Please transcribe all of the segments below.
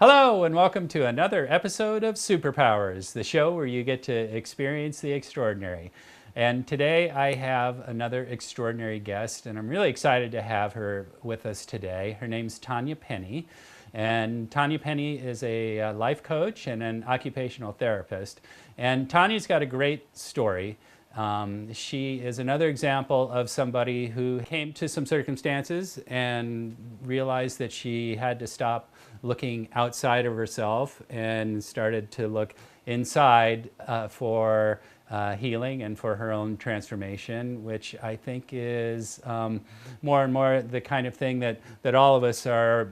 Hello, and welcome to another episode of Superpowers, the show where you get to experience the extraordinary. And today I have another extraordinary guest, and I'm really excited to have her with us today. Her name's Tanya Penny, and Tanya Penny is a life coach and an occupational therapist. And Tanya's got a great story. She is another example of somebody who came to some circumstances and realized that she had to stop looking outside of herself and started to look inside for healing and for her own transformation, which I think is more and more the kind of thing that all of us are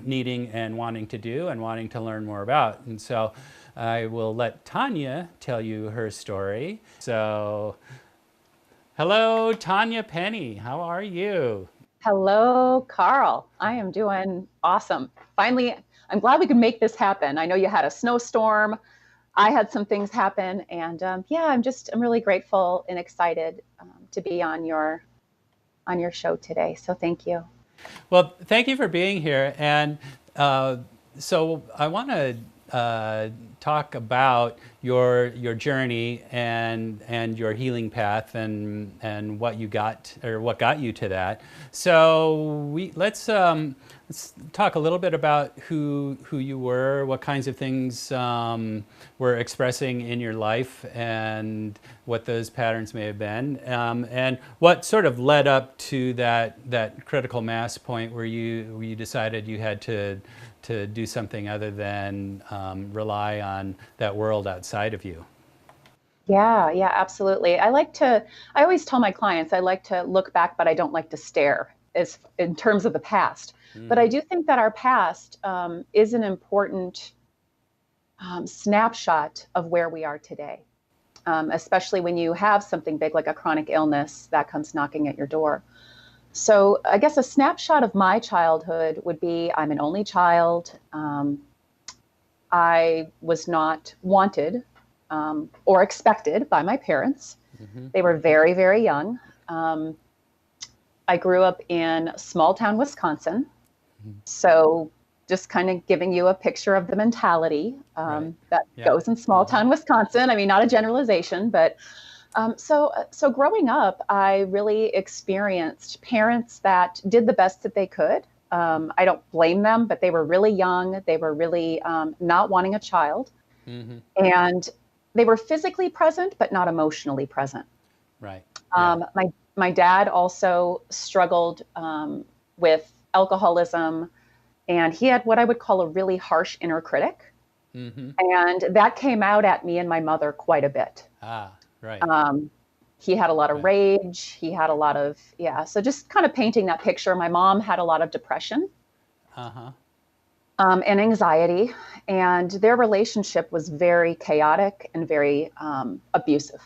needing and wanting to do and wanting to learn more about. And so I will let Tanya tell you her story. So, hello, Tanya Penny. How are you? Hello, Carl. I am doing awesome. Finally, I'm glad we could make this happen. I know you had a snowstorm. I had some things happen, and I'm really grateful and excited to be on your show today. So thank you. Well, thank you for being here. And so I want to talk about your journey and your healing path and what you got or what got you to that. So let's talk a little bit about who you were, what kinds of things were expressing in your life, and what those patterns may have been, and what sort of led up to that critical mass point where you decided you had to do something other than rely on that world outside of you. Yeah, absolutely. I always tell my clients I like to look back, but I don't like to stare as in terms of the past. But I do think that our past is an important snapshot of where we are today, especially when you have something big like a chronic illness that comes knocking at your door. So I guess a snapshot of my childhood would be I'm an only child. I was not wanted or expected by my parents. Mm-hmm. They were very, very young. I grew up in small town Wisconsin. So just kind of giving you a picture of the mentality that goes in small town Wisconsin. I mean, not a generalization, but so growing up, I really experienced parents that did the best that they could. I don't blame them, but they were really young. They were really not wanting a child. Mm-hmm. And they were physically present, but not emotionally present. Right. Yeah. My dad also struggled with alcoholism, and he had what I would call a really harsh inner critic. Mm-hmm. And that came out at me and my mother quite a bit. Ah, right. He had a lot of rage. He had a lot of, so just kind of painting that picture. My mom had a lot of depression and anxiety, and their relationship was very chaotic and very abusive.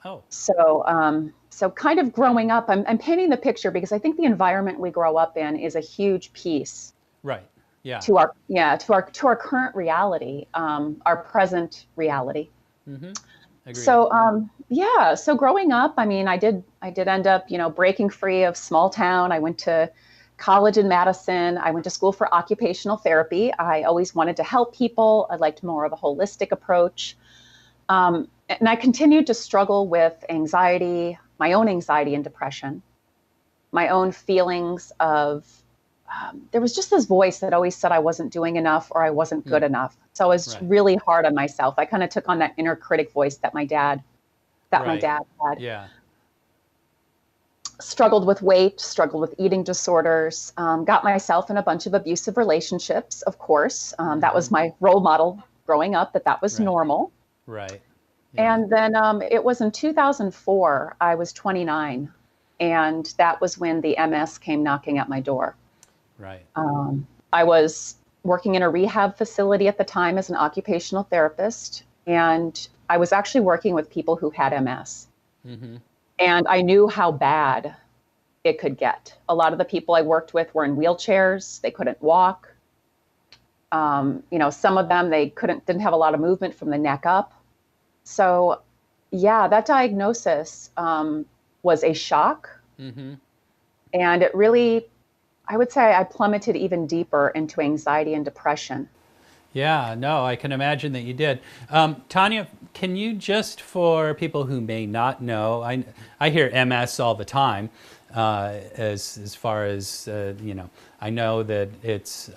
Oh. So kind of growing up, I'm painting the picture because I think the environment we grow up in is a huge piece. Right. Yeah. To our current reality, our present reality. Mm-hmm. Agreed. So growing up, I mean, I did end up, breaking free of small town. I went to college in Madison. I went to school for occupational therapy. I always wanted to help people. I liked more of a holistic approach. And I continued to struggle with anxiety, my own anxiety and depression, my own feelings of, there was just this voice that always said I wasn't doing enough or I wasn't good enough. So I was really hard on myself. I kind of took on that inner critic voice that my dad had. Yeah. Struggled with weight, struggled with eating disorders, got myself in a bunch of abusive relationships, of course. That was my role model growing up, that was normal. Right. Yeah. And then it was in 2004, I was 29, and that was when the MS came knocking at my door. Right. I was working in a rehab facility at the time as an occupational therapist, and I was actually working with people who had MS. Mm-hmm. And I knew how bad it could get. A lot of the people I worked with were in wheelchairs. They couldn't walk. Some of them, didn't have a lot of movement from the neck up. So that diagnosis was a shock. Mm-hmm. And it really I would say I plummeted even deeper into anxiety and depression. Yeah, no, I can imagine that you did. Tanya, can you just, for people who may not know, I hear MS all the time, as far as I know that it's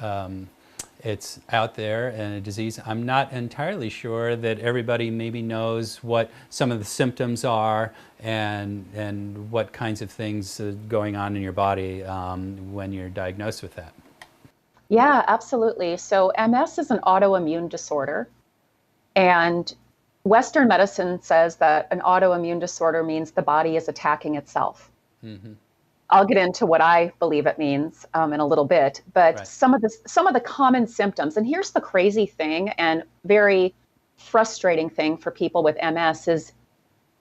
out there and a disease. I'm not entirely sure that everybody maybe knows what some of the symptoms are and what kinds of things are going on in your body when you're diagnosed with that. Yeah, absolutely. So MS is an autoimmune disorder, and Western medicine says that an autoimmune disorder means the body is attacking itself. Hmm. I'll get into what I believe it means in a little bit, but Right. some of the common symptoms, and here's the crazy thing and very frustrating thing for people with MS is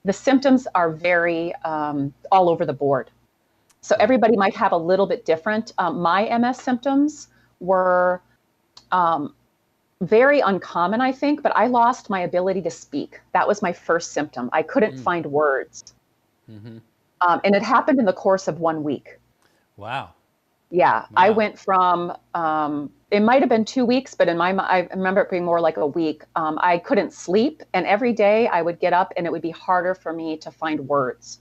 the symptoms are very all over the board. So Yeah. everybody might have a little bit different. My MS symptoms were um, very uncommon, I think, but I lost my ability to speak. That was my first symptom. I couldn't Mm. find words. Hmm. And it happened in the course of 1 week. Wow. Yeah, I Wow. went from, it might have been 2 weeks, but I remember it being more like a week. I couldn't sleep. And every day I would get up and it would be harder for me to find words.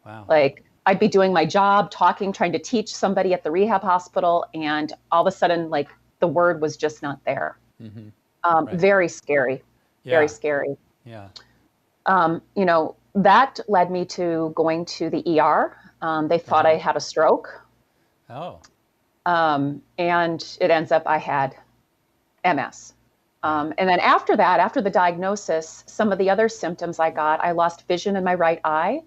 Wow. Like I'd be doing my job, talking, trying to teach somebody at the rehab hospital, and all of a sudden, like the word was just not there. Hmm. Right. Very scary, very Yeah. scary. Yeah. That led me to going to the ER. They thought I Uh-huh. had a stroke, Oh. and it ends up I had MS. Right. And then after that, after the diagnosis, some of the other symptoms I got, I lost vision in my right eye.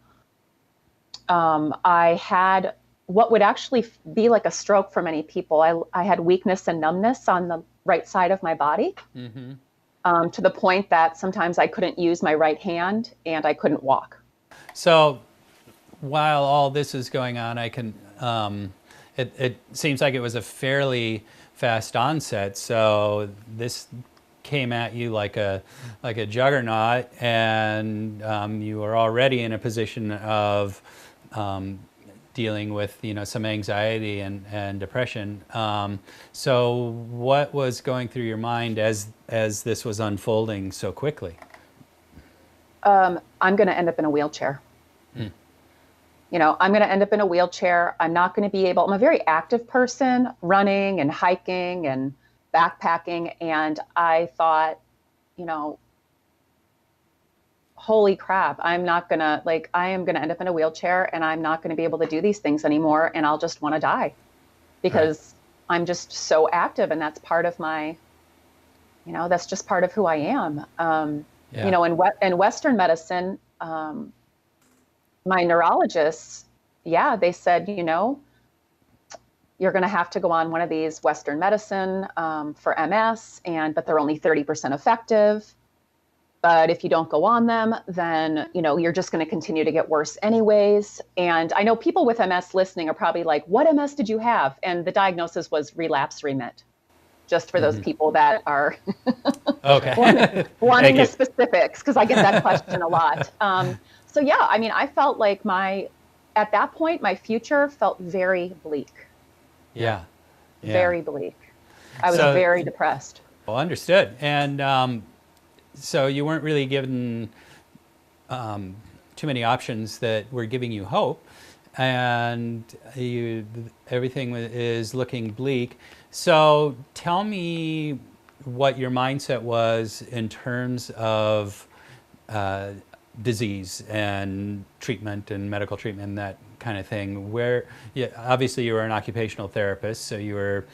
I had what would actually be like a stroke for many people. I had weakness and numbness on the right side of my body, Hmm. to the point that sometimes I couldn't use my right hand and I couldn't walk. So while all this is going on, I can. It seems like it was a fairly fast onset. So this came at you like a juggernaut, and you were already in a position of um, dealing with some anxiety and depression. So what was going through your mind as this was unfolding so quickly? I'm going to end up in a wheelchair. Mm. I'm going to end up in a wheelchair. I'm not going to be able, I'm a very active person, running and hiking and backpacking. And I thought, you know, holy crap, I am going to end up in a wheelchair and I'm not going to be able to do these things anymore. And I'll just want to die Right. because I'm just so active. And that's part of that's just part of who I am. Yeah. In Western medicine, my neurologists, yeah, they said, you're going to have to go on one of these Western medicine for MS, but they're only 30% effective. But if you don't go on them, then you're just going to continue to get worse anyways. And I know people with MS listening are probably like, "What MS did you have?" And the diagnosis was relapse remit. Just for those Hmm. people that are Okay. wanting Thank the you. specifics, because I get that question a lot. So yeah, I mean, I felt like at that point, my future felt very bleak, Yeah. Yeah. very bleak. I was So, very depressed. well, understood. And so you weren't really given too many options that were giving you hope, and everything is looking bleak. So tell me what your mindset was in terms of uh, disease and treatment and medical treatment and that kind of thing. Where, yeah, obviously you were an occupational therapist, so you were,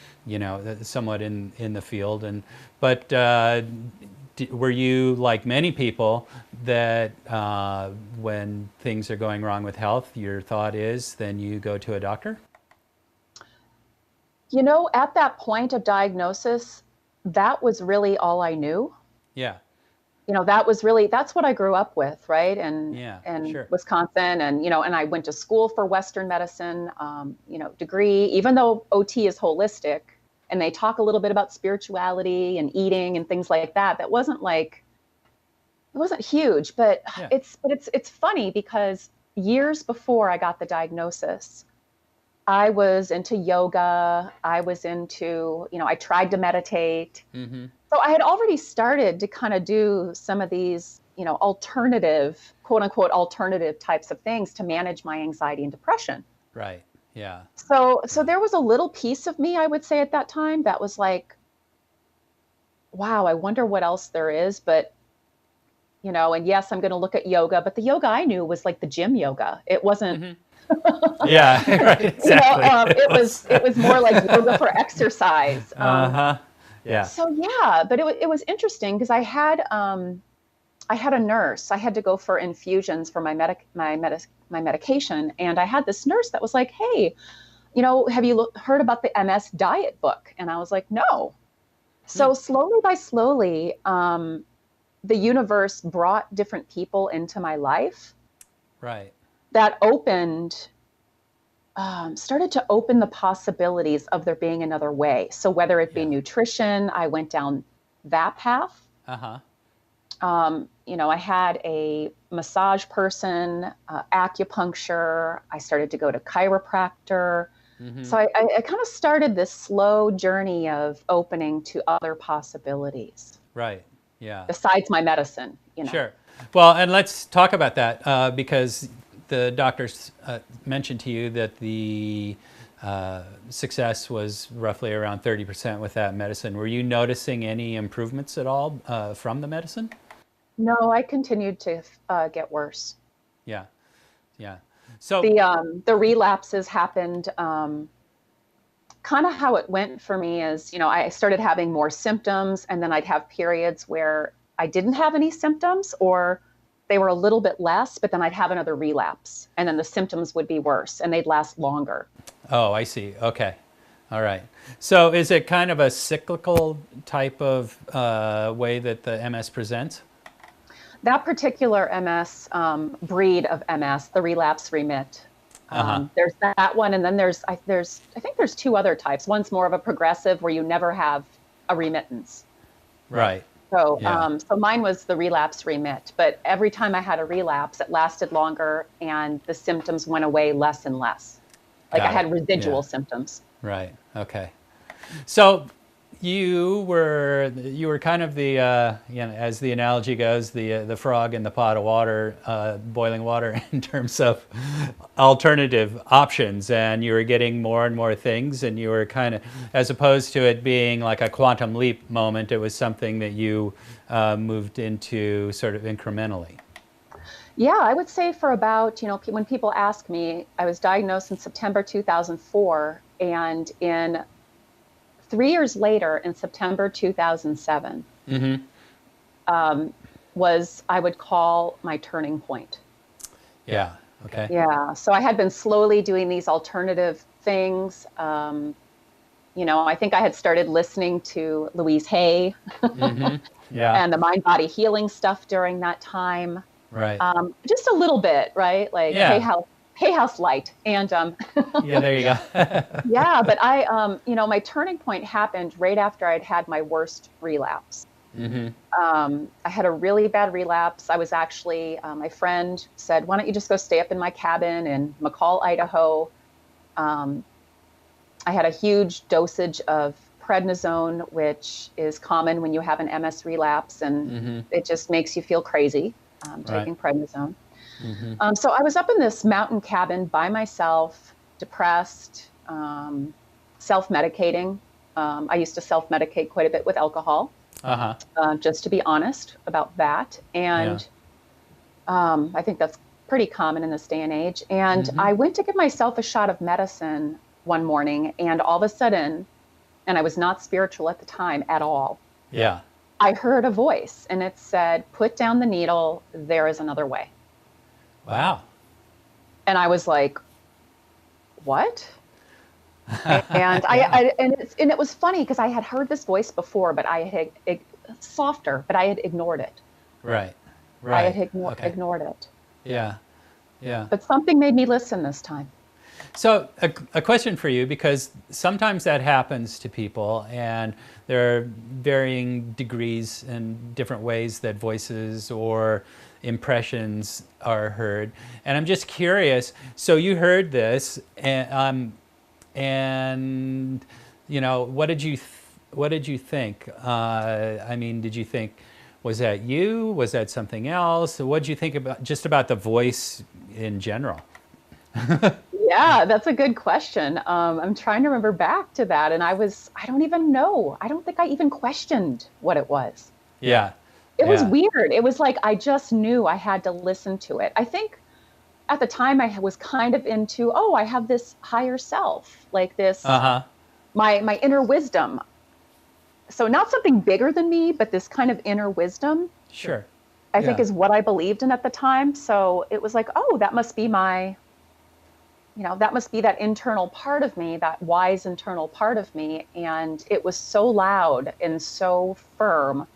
somewhat in the field, but were you like many people that when things are going wrong with health, your thought is then you go to a doctor? At that point of diagnosis, that was really all I knew. Yeah, That's what I grew up with, right? And yeah, and sure. Wisconsin, and I went to school for Western medicine, degree, even though OT is holistic and they talk a little bit about spirituality and eating and things like that. It wasn't huge, but Yeah. it's funny because years before I got the diagnosis, I was into yoga. I was into, I tried to meditate. Mm-hmm. So I had already started to kind of do some of these, alternative, quote unquote, alternative types of things to manage my anxiety and depression. Right. Yeah. So Yeah. there was a little piece of me, I would say at that time, that was like, wow, I wonder what else there is. But, and yes, I'm going to look at yoga, but the yoga I knew was like the gym yoga. It wasn't, Mm-hmm. Yeah. Right. Exactly. it was more like yoga for exercise. Uh-huh. Yeah. So yeah, but it was interesting because I had a nurse. I had to go for infusions for my medication, and I had this nurse that was like, "Hey, have you heard about the MS diet book?" And I was like, "No." Hmm. So slowly by slowly, the universe brought different people into my life Right. that started to open the possibilities of there being another way. So whether it be Yeah. nutrition, I went down that path. Uh-huh. I had a massage person, acupuncture. I started to go to chiropractor. Mm-hmm. So I kind of started this slow journey of opening to other possibilities Right. Yeah. besides my medicine. Sure. Well, and let's talk about that because the doctors mentioned to you that the success was roughly around 30% with that medicine. Were you noticing any improvements at all from the medicine? No, I continued to get worse. Yeah. Yeah. So, The relapses happened. Kind of how it went for me is, I started having more symptoms, and then I'd have periods where I didn't have any symptoms, or they were a little bit less, but then I'd have another relapse, and then the symptoms would be worse and they'd last longer. oh, I see. Okay. All right. So, is it kind of a cyclical type of way that the MS presents? That particular MS, breed of MS, the relapse remit. Uh-huh. There's that one, and then I think there's two other types. One's more of a progressive where you never have a remittance. Right. So, Yeah. so mine was the relapse remit, but every time I had a relapse, it lasted longer, and the symptoms went away less and less. Like I Got it. had Yeah. residual symptoms. Right. Okay. So you were kind of the as the analogy goes, the frog in the pot of water, boiling water in terms of alternative options, and you were getting more and more things, and you were kind of, as opposed to it being like a quantum leap moment, it was something that you moved into sort of incrementally. Yeah, I would say for about, when people ask me, I was diagnosed in September 2004, and in 3 years later, in September 2007, Mm-hmm. was I would call my turning point. Yeah. Okay. Yeah. So I had been slowly doing these alternative things. I think I had started listening to Louise Hay Mm-hmm. Yeah. and the mind body healing stuff during that time. Right. Just a little bit, right? Like Yeah. Hay House Light. And Yeah. There you go. yeah, but my turning point happened right after I'd had my worst relapse. Mm-hmm. I had a really bad relapse. I was actually, my friend said, "Why don't you just go stay up in my cabin in McCall, Idaho?" Um, I had a huge dosage of prednisone, which is common when you have an MS relapse, and Mm-hmm. it just makes you feel crazy, Right. taking prednisone. Mm-hmm. So I was up in this mountain cabin by myself, depressed, self-medicating. I used to self-medicate quite a bit with alcohol, Uh-huh. just to be honest about that. Yeah. And I think that's pretty common in this day and age. And Mm-hmm. I went to give myself a shot of medicine one morning, and all of a sudden, and I was not spiritual at the time at all, Yeah. I heard a voice, and it said, "Put down the needle. There is another way." Wow. And I was like, "What?" And Yeah. and it was funny because I had heard this voice before, but I had softer, but I had ignored it. Right. I Right. had Okay. ignored it. Yeah. Yeah. But something made me listen this time. So a question for you, because sometimes that happens to people, and there are varying degrees and different ways that voices or impressions are heard. And I'm just curious. So you heard this, and And what did you think? I mean, did you think, was that you? Was that something else? What did you think about just about the voice in general? Yeah, that's a good question. I'm trying to remember back to that, and I don't even know. I don't think I even questioned what it was. Yeah, It was yeah, weird. It was like I just knew I had to listen to it. I think at the time I was kind of into, oh, I have this higher self, like uh this, huh, my inner wisdom. So not something bigger than me, but this kind of inner wisdom, sure, I think yeah, is what I believed in at the time. So it was like, oh, that must be that must be that internal part of me, that wise internal part of me. And it was so loud and so firm.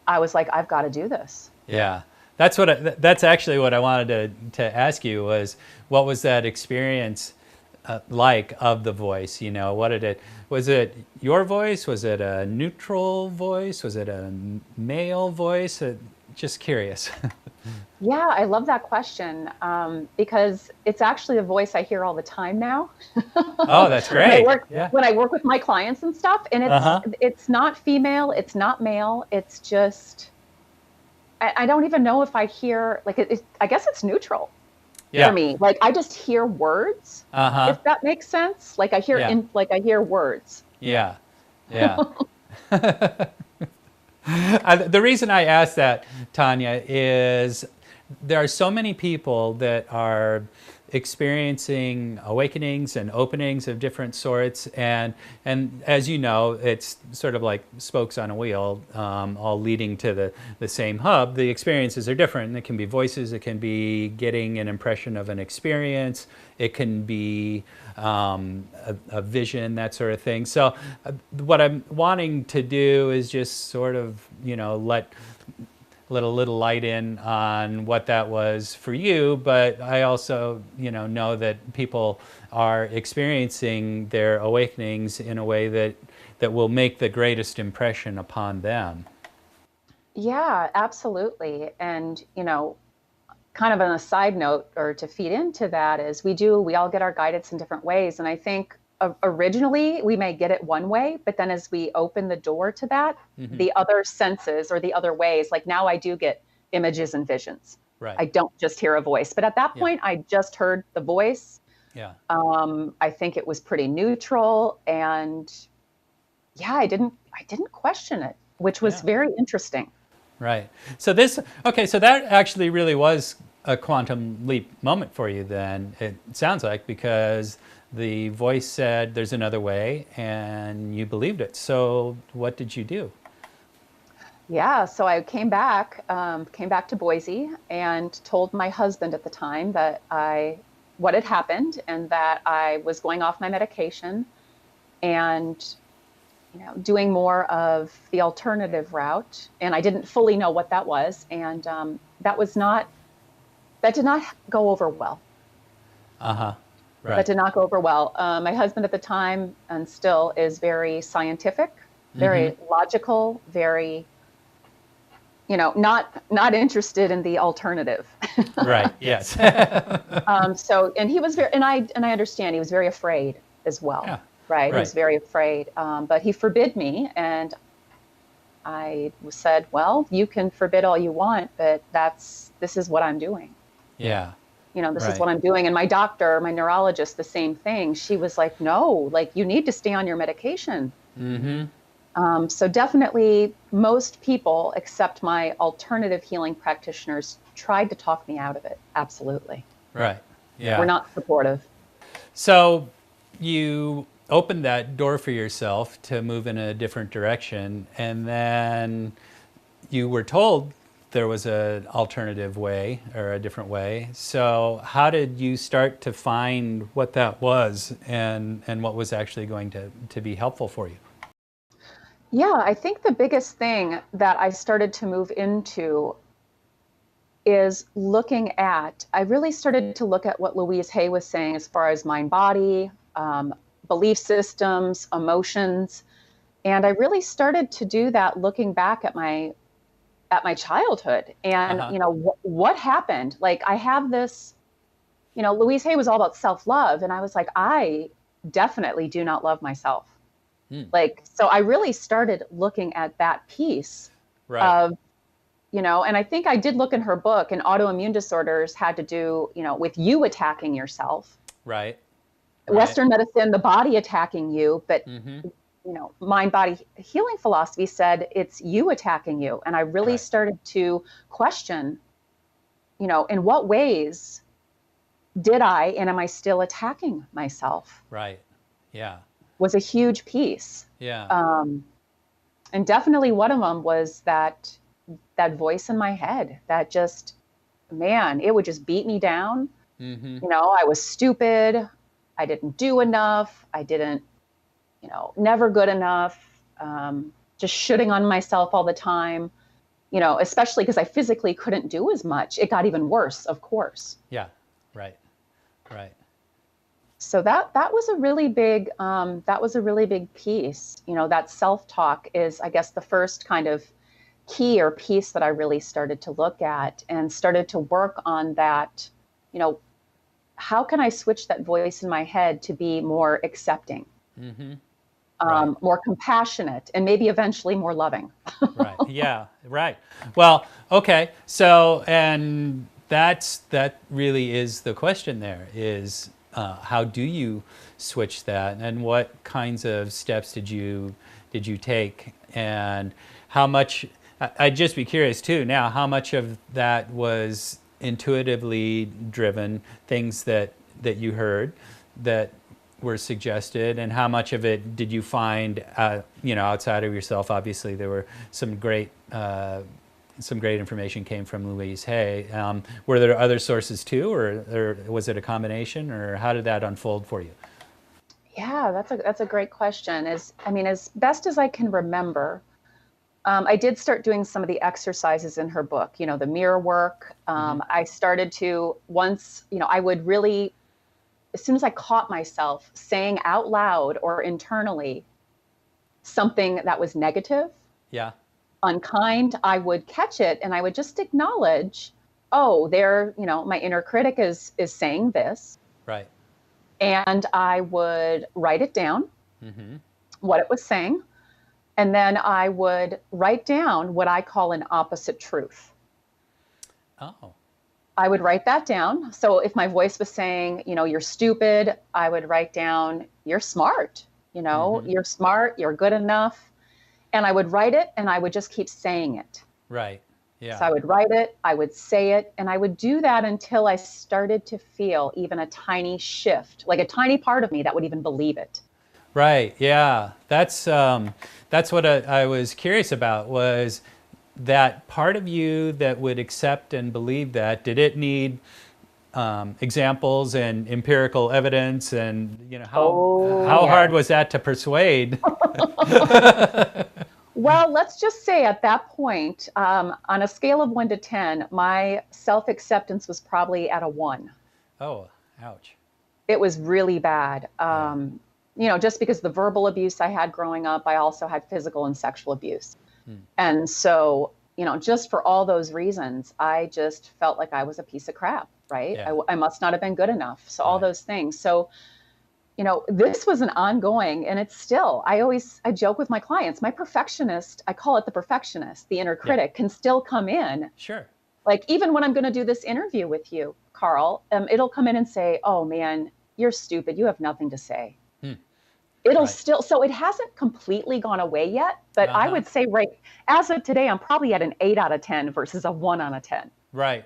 I was like, I've got to do this. yeah. That's actually what I wanted to ask you was what was that experience like of the voice? What did it, was it your voice? Was it a neutral voice? Was it a male voice? Just curious. Yeah, I love that question because it's actually a voice I hear all the time now Oh, that's when I great. work Yeah. when I work with my clients and stuff. And Uh-huh. it's not female, it's not male. It's just I don't even know if I hear like I guess it's neutral for Yeah. me. Like I just hear words, Uh-huh. if that makes sense. Yeah. Like I hear words. Yeah. Yeah. The reason I ask that, Tanya, is there are so many people that are experiencing awakenings and openings of different sorts, and as you know, it's sort of like spokes on a wheel, all leading to the same hub. The experiences are different. It can be voices. It can be getting an impression of an experience. It can be a vision, that sort of thing. So, what I'm wanting to do is just sort of, let a little light in on what that was for you, but I also, know that people are experiencing their awakenings in a way that will make the greatest impression upon them. Yeah, absolutely. And, kind of on a side note or to feed into that is we all get our guidance in different ways. And I think originally we may get it one way, but then as we open the door to that, Hmm. the other senses or the other ways, like now I do get images and visions. Right. I don't just hear a voice, but at that Yeah. point I just heard the voice. Yeah. I think it was pretty neutral, and yeah, I didn't question it, which was Yeah. very interesting. Right. So that actually really was a quantum leap moment for you then, it sounds like, because the voice said there's another way and you believed it. So what did you do? Yeah, so I came back to Boise and told my husband at the time that what had happened and that I was going off my medication and doing more of the alternative route. And I didn't fully know what that was, and that did not go over well. Uh-huh. That Right. did not go over well. My husband at the time and still is very scientific, Mm-hmm. very logical, very not interested in the alternative. Right. Yes. So, and he was very, and I understand he was very afraid as well, Yeah. right? He Right. was very afraid, but he forbid me, and I said, well, you can forbid all you want, but this is what I'm doing. Yeah. This is Right. what I'm doing. And my doctor, my neurologist, the same thing. She was like, no, like you need to stay on your medication. Mm-hmm. So definitely most people, except my alternative healing practitioners, tried to talk me out of it. Absolutely. Right. We're Yeah. not supportive. So you opened that door for yourself to move in a different direction, and then you were told there was an alternative way or a different way. So how did you start to find what that was and what was actually going to be helpful for you? Yeah, I think the biggest thing that I started to move into is I really started to look at what Louise Hay was saying as far as mind body, belief systems, emotions. And I really started to do that looking back at my childhood and, Uh-huh. what happened. Like I have this, Louise Hay was all about self love. And I was like, definitely do not love myself. Hmm. Like, so I really started looking at that piece Right. of, and I think I did look in her book, and autoimmune disorders had to do, with you attacking yourself. Right. Right. Western medicine, the body attacking you, but Mm-hmm. mind body healing philosophy said it's you attacking you. And I really Right. started to question, in what ways did I and am I still attacking myself? Right. Yeah. Was a huge piece. Yeah. Um, and definitely one of them was that voice in my head that just, man, it would just beat me down. Mm-hmm. I was stupid. I didn't do enough. I didn't, never good enough. Just shooting on myself all the time, especially because I physically couldn't do as much. It got even worse, of course. Yeah. Right. Right. So that was a really big piece. That self-talk is, I guess, the first kind of key or piece that I really started to look at and started to work on that. You know, how can I switch that voice in my head to be more accepting, Mm-hmm. Right. more compassionate, and maybe eventually more loving? Right. Yeah. Right. Well, okay. So, and that really is the question. There is how do you switch that, and what kinds of steps did you take, and how much? I'd just be curious too. Now, how much of that was intuitively driven, things that you heard that were suggested, and how much of it did you find, outside of yourself? Obviously, there were some great information came from Louise Hay. Were there other sources too, or was it a combination, or how did that unfold for you? Yeah, that's a great question. As best as I can remember, I did start doing some of the exercises in her book. The mirror work. Mm-hmm. I started to once, I would really, as soon as I caught myself saying out loud or internally something that was negative, Yeah. unkind, I would catch it and I would just acknowledge, oh, there, my inner critic is saying this, Right. and I would write it down, Mm-hmm. what it was saying, and then I would write down what I call an opposite truth. Oh. I would write that down. So if my voice was saying, you're stupid, I would write down, you're smart, Mm-hmm. you're smart, you're good enough. And I would write it and I would just keep saying it. Right. So Yeah. I would write it, I would say it, and I would do that until I started to feel even a tiny shift, like a tiny part of me that would even believe it. Right. Yeah. That's what I was curious about, was that part of you that would accept and believe that. Did it need examples and empirical evidence, and Oh, how yeah. hard was that to persuade? Well, let's just say at that point, on a scale of 1 to 10, my self acceptance was probably at a 1. Oh, ouch. It was really bad. Yeah. Just because the verbal abuse I had growing up, I also had physical and sexual abuse. Hmm. And so, just for all those reasons, I just felt like I was a piece of crap, right? Yeah. I must not have been good enough. So, all Right. those things. So, this was an ongoing, and it's still, I joke with my clients, my perfectionist, I call it the perfectionist, the inner Yeah. critic can still come in. Sure. Like, even when I'm going to do this interview with you, Carl, it'll come in and say, oh man, you're stupid. You have nothing to say. Hmm. It'll Right. still, so it hasn't completely gone away yet, but I Uh-huh. would say right as of today, I'm probably at an 8 out of 10 versus a 1 out of 10. Right.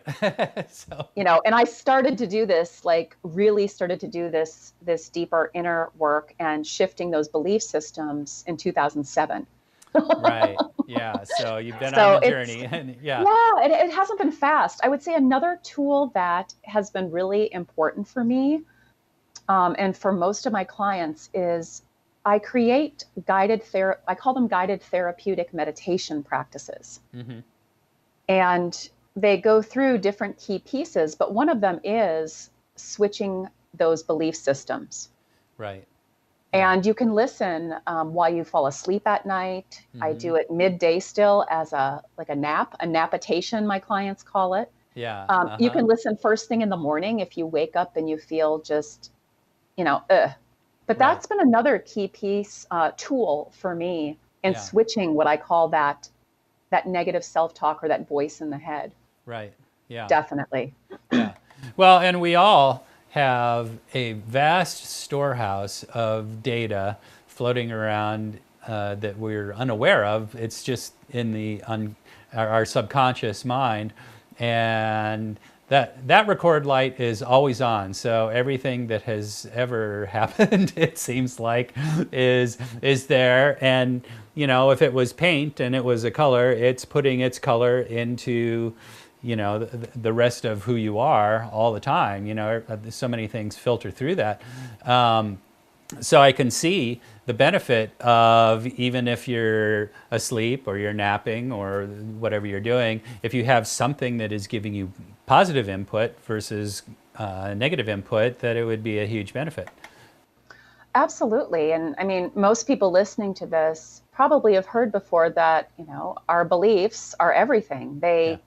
So. And I started to do this, like really started to do this deeper inner work and shifting those belief systems in 2007. Right. Yeah. So you've been on So the it's, journey, and yeah. yeah, it hasn't been fast. I would say another tool that has been really important for me, and for most of my clients, is I create I call them guided therapeutic meditation practices. Mm-hmm. And they go through different key pieces, but one of them is switching those belief systems. Right. Yeah. And you can listen while you fall asleep at night. I Mm-hmm. do it midday still as a nap, a napitation, my clients call it. Yeah. You Uh-huh. can listen first thing in the morning if you wake up and you feel just, ugh. But Right. that's been another key piece, tool for me in Yeah. switching what I call that negative self-talk or that voice in the head. Right. Yeah. Definitely. Yeah. Well, and we all have a vast storehouse of data floating around that we're unaware of. It's just in our subconscious mind, and that record light is always on. So everything that has ever happened, it seems like, is there. And if it was paint and it was a color, it's putting its color into the rest of who you are all the time. So many things filter through that. So I can see the benefit of, even if you're asleep or you're napping or whatever you're doing, if you have something that is giving you positive input versus negative input, that it would be a huge benefit. Absolutely. And I mean, most people listening to this probably have heard before that, our beliefs are everything. Yeah.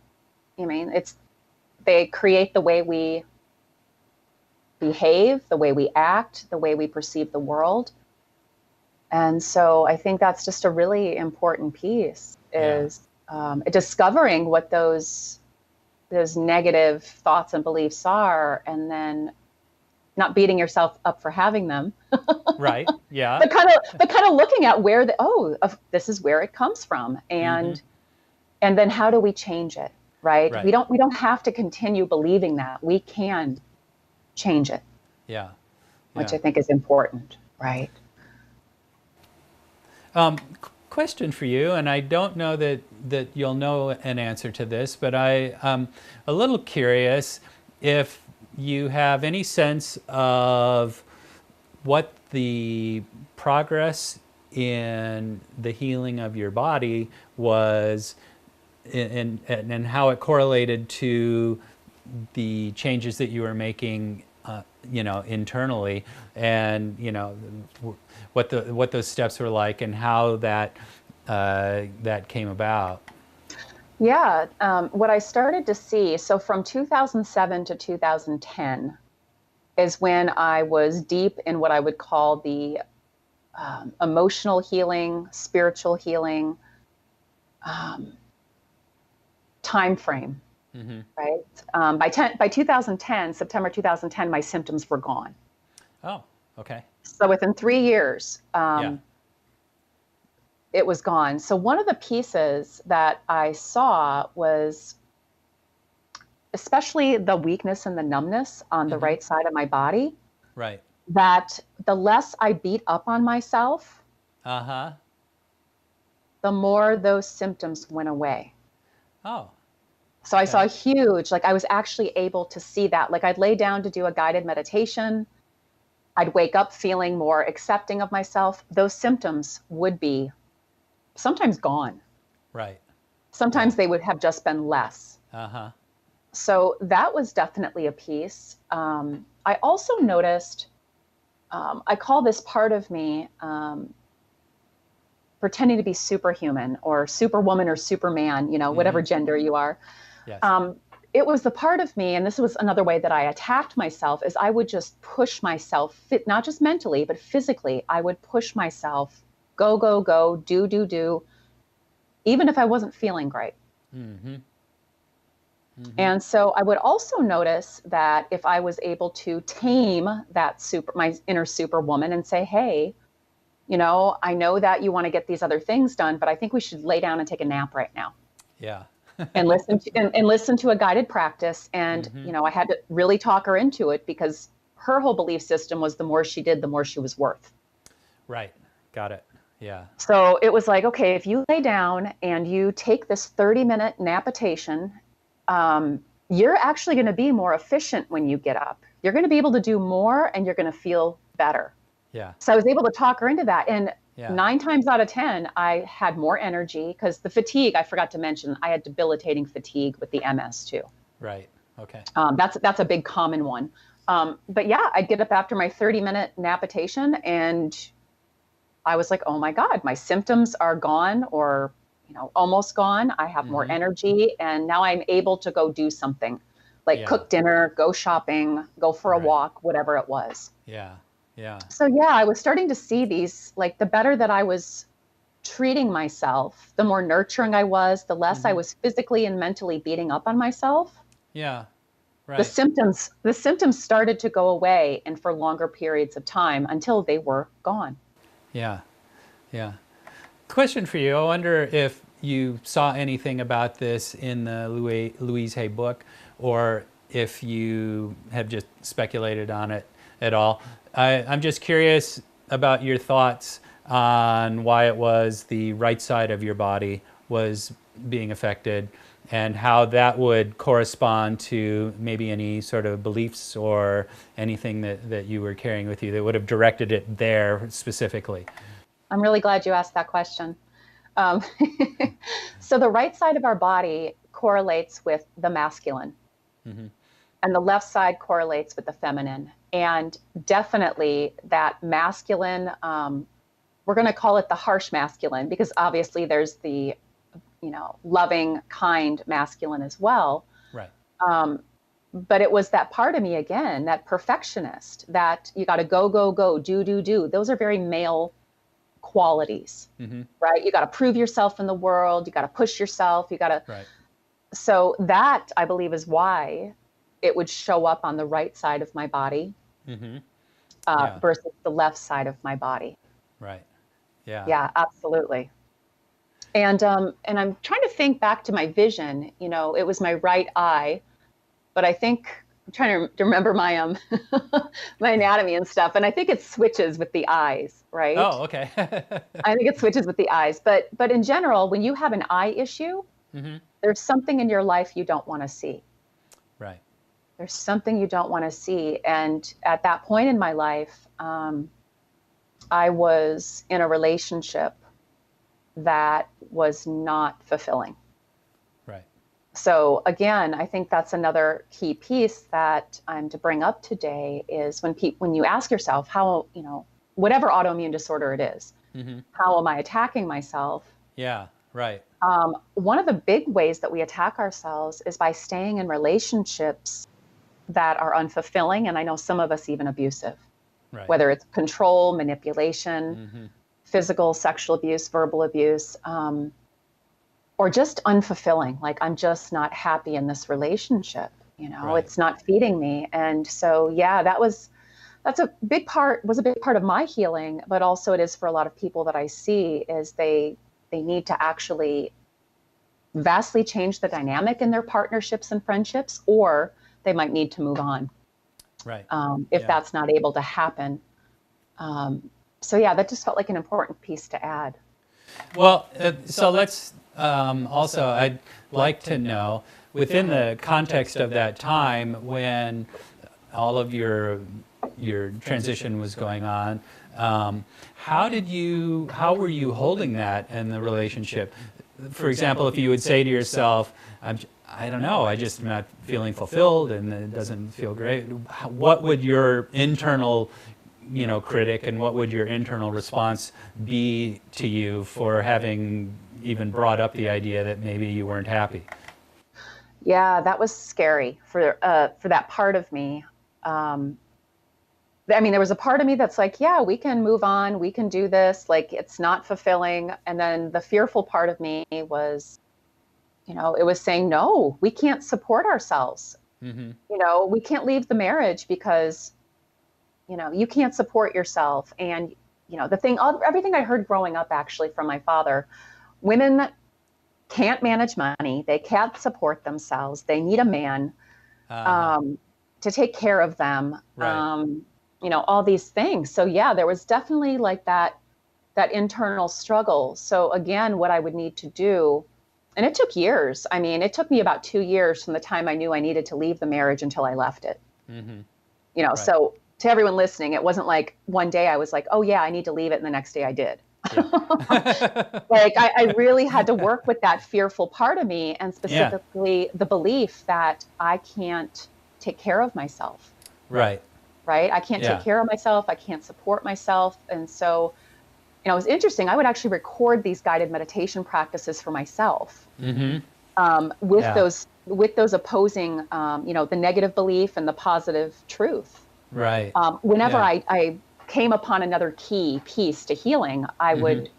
They create the way we behave, the way we act, the way we perceive the world. And so I think that's just a really important piece, Yeah. is discovering what those negative thoughts and beliefs are, and then not beating yourself up for having them, Right. Yeah. but kind of looking at where this is where it comes from, Mm-hmm. and then how do we change it, right? Right. We don't have to continue believing that. We can change it, Yeah. which Yeah. I think is important, right? Question for you, and I don't know that you'll know an answer to this, but I'm a little curious if you have any sense of what the progress in the healing of your body was, and how it correlated to the changes that you were making, internally, and what those steps were like, and how that came about. Yeah, what I started to see, so from 2007 to 2010 is when I was deep in what I would call the emotional healing, spiritual healing um, time frame, Mm-hmm. right? By 2010, September 2010, my symptoms were gone. Oh, okay. So within 3 years, Yeah. it was gone. So one of the pieces that I saw was especially the weakness and the numbness on the Mm-hmm. right side of my body, Right. that the less I beat up on myself, Uh-huh. the more those symptoms went away. Oh, So I saw okay. a huge, like I was actually able to see that. Like I'd lay down to do a guided meditation. I'd wake up feeling more accepting of myself. Those symptoms would be sometimes gone. Right. Yeah. Sometimes they would have just been less. Uh-huh. So that was definitely a piece. I also noticed, I call this part of me pretending to be superhuman or superwoman or superman, Mm-hmm. whatever gender you are. Yes. Um, it was the part of me, and this was another way that I attacked myself, is I would just push myself, not just mentally, but physically. I would push myself, go, go, go, do, even if I wasn't feeling great. Mm-hmm. Mm-hmm. And so I would also notice that if I was able to tame my inner superwoman and say, hey, I know that you want to get these other things done, but I think we should lay down and take a nap right now Yeah. and listen to a guided practice. And, Mm-hmm. I had to really talk her into it, because her whole belief system was the more she did, the more she was worth. Right. Got it. Yeah. So it was like, okay, if you lay down and you take this 30-minute napitation, you're actually going to be more efficient when you get up. You're going to be able to do more, and you're going to feel better. Yeah. So I was able to talk her into that. And Yeah. 9 times out of 10, I had more energy, because the fatigue, I forgot to mention, I had debilitating fatigue with the MS too. Right. Okay. That's a big common one. But yeah, I'd get up after my 30-minute napitation, and I was like, oh my God, my symptoms are gone, or almost gone. I have more Mm-hmm. energy, and now I'm able to go do something, like Yeah. cook dinner, go shopping, go for a Right. walk, whatever it was. Yeah. Yeah. So yeah, I was starting to see these, like the better that I was treating myself, the more nurturing I was, the less I Hmm. was physically and mentally beating up on myself. Yeah. The Right. symptoms started to go away and for longer periods of time until they were gone. Yeah. Yeah. Question for you. I wonder if you saw anything about this in the Louise Hay book, or if you have just speculated on it at all. I'm just curious about your thoughts on why it was the right side of your body was being affected, and how that would correspond to maybe any sort of beliefs or anything that you were carrying with you that would have directed it there specifically. I'm really glad you asked that question. Um, so the right side of our body correlates with the masculine, Hmm. and the left side correlates with the feminine. And definitely that masculine, we're going to call it the harsh masculine because obviously there's the, loving, kind masculine as well. Right. Um, but it was that part of me again, that perfectionist, that you got to go, go, go, do, do, do. Those are very male qualities, Hmm. right? You got to prove yourself in the world. You got to push yourself. You got to. Right. So that I believe is why it would show up on the right side of my body Hmm. Yeah. versus the left side of my body. Right. Yeah. Yeah, absolutely. And I'm trying to think back to my vision. It was my right eye, but I think I'm trying to remember my my anatomy and stuff, and I think it switches with the eyes, right? Oh, okay. I think it switches with the eyes, but in general, when you have an eye issue, Hmm. there's something in your life you don't want to see. Right. There's something you don't want to see, and at that point in my life, I was in a relationship that was not fulfilling. Right. So again, I think that's another key piece that I'm to bring up today is when you ask yourself how, whatever autoimmune disorder it is, Hmm. how am I attacking myself? Yeah. Right. One of the big ways that we attack ourselves is by staying in relationships that are unfulfilling, and I know some of us even abusive, Right. whether it's control, manipulation, Hmm. physical, sexual abuse, verbal abuse, or just unfulfilling. Like I'm just not happy in this relationship. Right. It's not feeding me. And so, yeah, that's a big part, was a big part of my healing, but also it is for a lot of people that I see is they need to actually vastly change the dynamic in their partnerships and friendships, or they might need to move on Right. if Yeah. that's not able to happen. Um, so yeah, that just felt like an important piece to add. Well, so let's also, I'd like to know within the context of that time when all of your transition was going on, how were you holding that in the relationship? For example, if you would say to yourself, I don't know, I just am not feeling fulfilled and it doesn't feel great. What would your internal, critic, and what would your internal response be to you for having even brought up the idea that maybe you weren't happy? Yeah, that was scary for that part of me. Um, I mean, there was a part of me that's like, yeah, we can move on, we can do this. Like, it's not fulfilling. And then the fearful part of me was, it was saying, no, we can't support ourselves. Hmm. We can't leave the marriage because, you can't support yourself. And, everything I heard growing up actually from my father, women can't manage money, they can't support themselves, they need a man Uh-huh. um, to take care of them. Right. All these things. So yeah, there was definitely like that internal struggle. So again, what I would need to do, and it took years. I mean, it took me about 2 years from the time I knew I needed to leave the marriage until I left it. Hmm. Right. So to everyone listening, it wasn't like one day I was like, oh yeah, I need to leave it, and the next day I did. Yeah. Like I really had to work with that fearful part of me, and Yeah. specifically the belief that I can't take care of myself, Right. right? I can't take Yeah. care of myself. I can't support myself. And so, it was interesting. I would actually record these guided meditation practices for myself Hmm. with Yeah. those opposing, the negative belief and the positive truth. Right. Whenever Yeah. I came upon another key piece to healing, I would,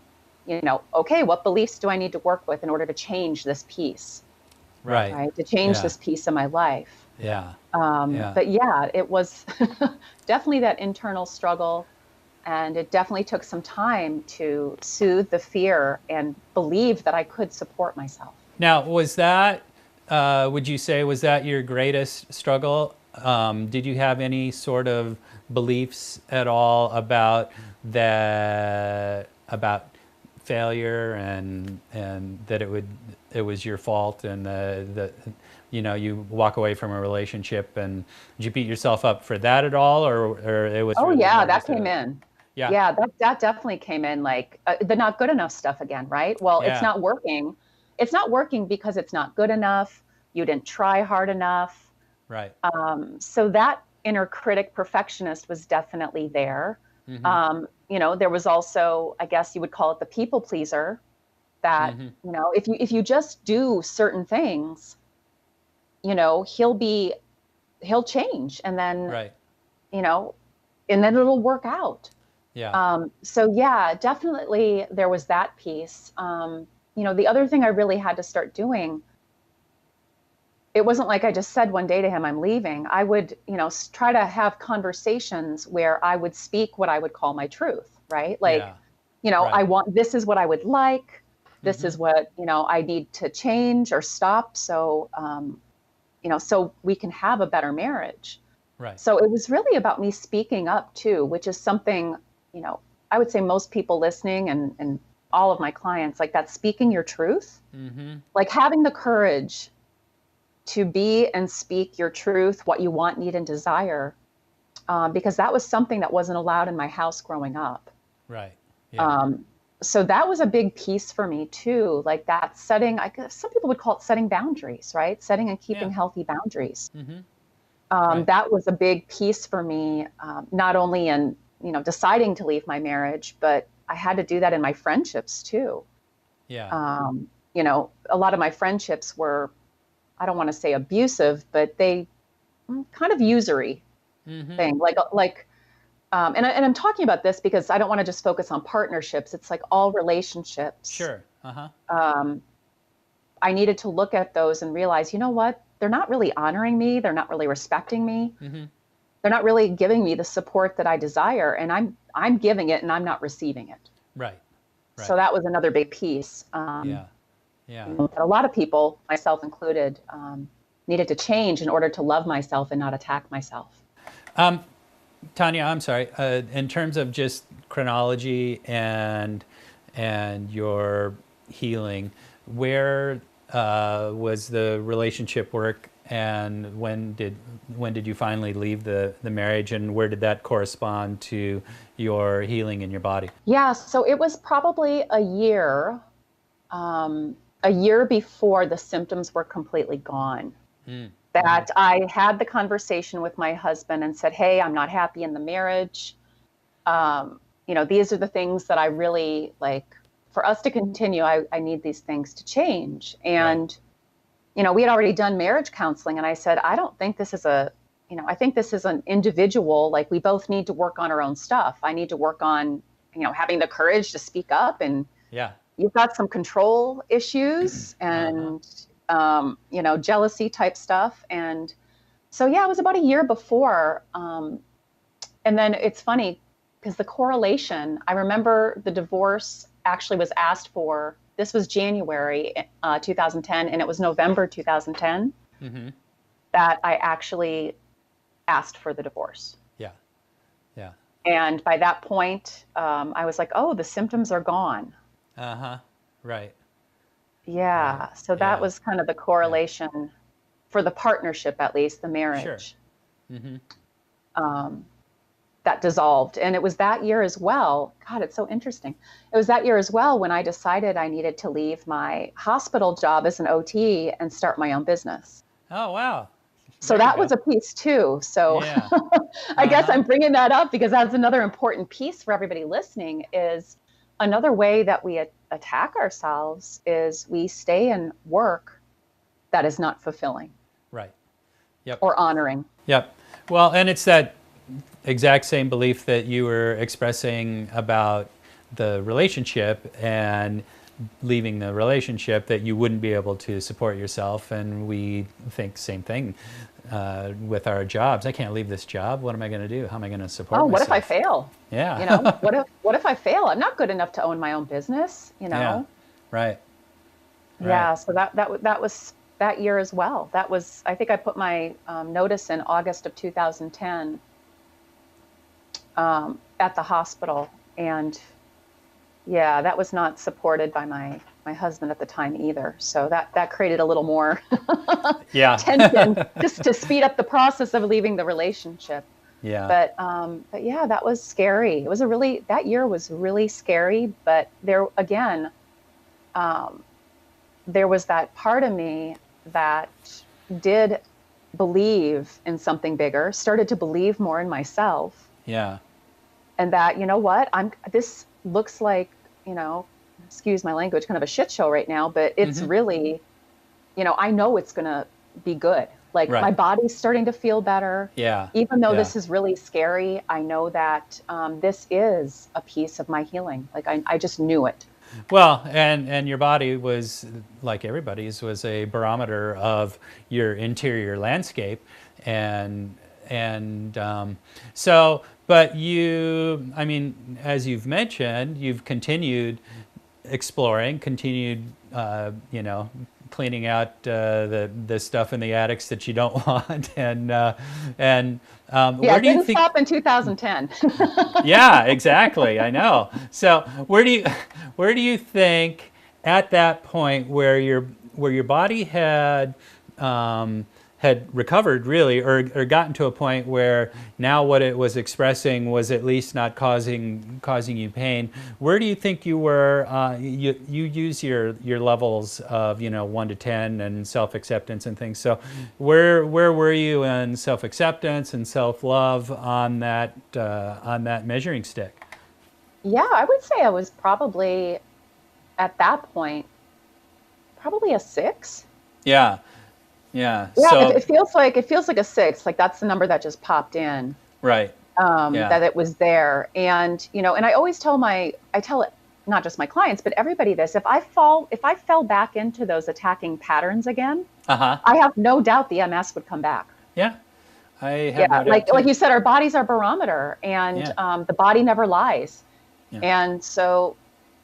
okay, what beliefs do I need to work with in order to change this piece, Right. right? To change Yeah. this piece of my life. Yeah. Yeah. But yeah, it was definitely that internal struggle. And it definitely took some time to soothe the fear and believe that I could support myself. Now, was that, would you say, was that your greatest struggle? Did you have any sort of beliefs at all about about failure and that it was your fault and you walk away from a relationship, and did you beat yourself up for that at all, or it was Oh really yeah, more that just came a, in. yeah, Yeah, that definitely came in, like the not good enough stuff again, right? Well, it's yeah, not working. It's not working because it's not good enough. You didn't try hard enough. right, So that inner critic perfectionist was definitely there. mm-hmm, There was also, I guess you would call it the people pleaser, that, mm-hmm, if you just do certain things, he'll change, and then, right, you know, and then it'll work out. yeah, So yeah, definitely there was that piece. The other thing I really had to start doing, it wasn't like I just said one day to him, I'm leaving. I would, try to have conversations where I would speak what I would call my truth, right? Like, yeah, right, this is what I would like. This mm-hmm, is what, I need to change or stop. So, so we can have a better marriage. right, So it was really about me speaking up too, which is something, you know, I would say most people listening, and all of my clients, like that, speaking your truth, mm-hmm, like having the courage to be and speak your truth, what you want, need, and desire, because that was something that wasn't allowed in my house growing up. right, yeah, Um, so that was a big piece for me too, like that setting, I guess some people would call it setting boundaries, right? Setting and keeping yeah, healthy boundaries. mm-hmm, right, That was a big piece for me, not only in, deciding to leave my marriage, but I had to do that in my friendships too. yeah, A lot of my friendships were, I don't want to say abusive, but they kind of usury mm-hmm, thing. And I'm talking about this because I don't want to just focus on partnerships. It's like all relationships. sure, uh-huh, Um, I needed to look at those and realize, you know what? They're not really honoring me. They're not really respecting me. mm-hmm, They're not really giving me the support that I desire, and I'm giving it and I'm not receiving it. right, So right, that was another big piece. yeah, yeah. That a lot of people, myself included, needed to change in order to love myself and not attack myself. Tanya, I'm sorry. In terms of just chronology and your healing, where was the relationship work, and when did you finally leave the marriage, and where did that correspond to your healing in your body? Yeah, so it was probably a year before the symptoms were completely gone, Mm-hmm. that I had the conversation with my husband and said, hey, I'm not happy in the marriage. These are the things that I really like. For us to continue, I need these things to change. Right. And, we had already done marriage counseling. And I said, I don't think this is I think this is an individual, like we both need to work on our own stuff. I need to work on, having the courage to speak up, and Yeah. you've got some control issues Uh-huh. and, jealousy type stuff. And so, yeah, it was about a year before. And then it's funny because the correlation, I remember the divorce actually was asked for. This was January 2010, and it was November 2010 Mm-hmm. that I actually asked for the divorce. Yeah. Yeah. And by that point, I was like, oh, the symptoms are gone. Uh-huh. Right. Right. Yeah. So that Yeah. was kind of the Yeah. correlation for the partnership, at least the Sure. marriage, Mm-hmm. um, that dissolved. And it was that year as well. God, it's so interesting. It was that year as well when I decided I needed to leave my hospital job as an OT and start my own business. Oh, wow. So There you that was go. a piece too. So Yeah. I guess Uh-huh. I'm bringing that up because that's another important piece for everybody listening. Is another way that we attack ourselves is we stay in work that is not fulfilling Right. Yep. or honoring. Yep. Well, and it's that exact same belief that you were expressing about the relationship and leaving the relationship, that you wouldn't be able to support yourself. And we think same thing with our jobs. I can't leave this job. What am I going to do? How am I going to support Oh, myself? what if I fail? Yeah. You know, what if I fail? I'm not good enough to own my own business, you Yeah. know? Right. Right. Yeah, so that was that year as well. That was, I think I put my notice in August of 2010 at the hospital, and yeah, that was not supported by my husband at the time either. So that created a little more Yeah. tension just to speed up the process of leaving the relationship. Yeah. But yeah, that was scary. It was that year was really scary. But there again, um, there was that part of me that did believe in something bigger, started to believe more in myself, Yeah. and that, you know what, this looks like, you know, excuse my language, kind of a shit show right now, but it's Hmm. really, I know it's going to be good. Like my Right. body's starting to feel better. Yeah. Even though Yeah. this is really scary, I know that this is a piece of my healing. Like I just knew it. Well, and your body was, like everybody's, was a barometer of your interior landscape, and so. But you, I mean, as you've mentioned, you've continued exploring, continued, cleaning out the stuff in the attics that you don't want, and Yeah, where it do you didn't think? stop in 2010. Yeah, exactly. I know. So where do you think at that point where your body had recovered really, or gotten to a point where now what it was expressing was at least not causing you pain? Where do you think you were? You use your levels of 1 to 10 and self acceptance and things. So where were you in self acceptance and self love on that measuring stick? Yeah, I would say I was probably at that point, probably a 6. Yeah, yeah. Yeah, it, So it feels like it feels like a 6. Like that's the number that just popped in. right. Yeah. That it was there. And, and I tell it not just my clients, but everybody this, if I fell back into those attacking patterns again, Uh-huh. I have no doubt the MS would come back. Yeah. I have Yeah. no doubt Like too. you said, our bodies are barometer, and Yeah. the body never lies. Yeah. And so,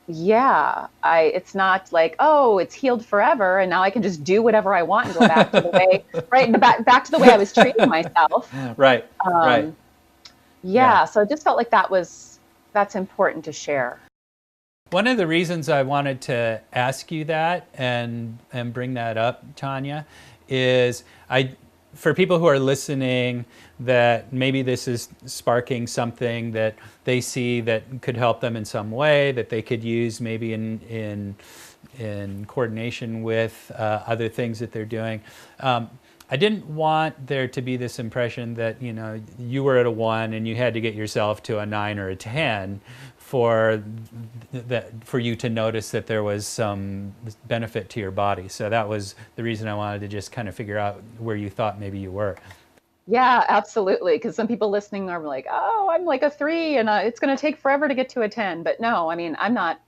yeah, it's not like, oh, it's healed forever. And now I can just do whatever I want and go back to the way, right. Back to the way I was treating myself. Right. Right. Um, Yeah. Yeah, so it just felt like that's important to share. One of the reasons I wanted to ask you that and bring that up, Tanya, is for people who are listening, that maybe this is sparking something that they see that could help them in some way, that they could use maybe in coordination with other things that they're doing. I didn't want there to be this impression that you were at a 1 and you had to get yourself to a 9 or a 10 for you to notice that there was some benefit to your body. So that was the reason I wanted to just kind of figure out where you thought maybe you were. Yeah, absolutely. Because some people listening are like, "Oh, I'm like a 3, and it's going to take forever to get to a 10." But no, I mean, I'm not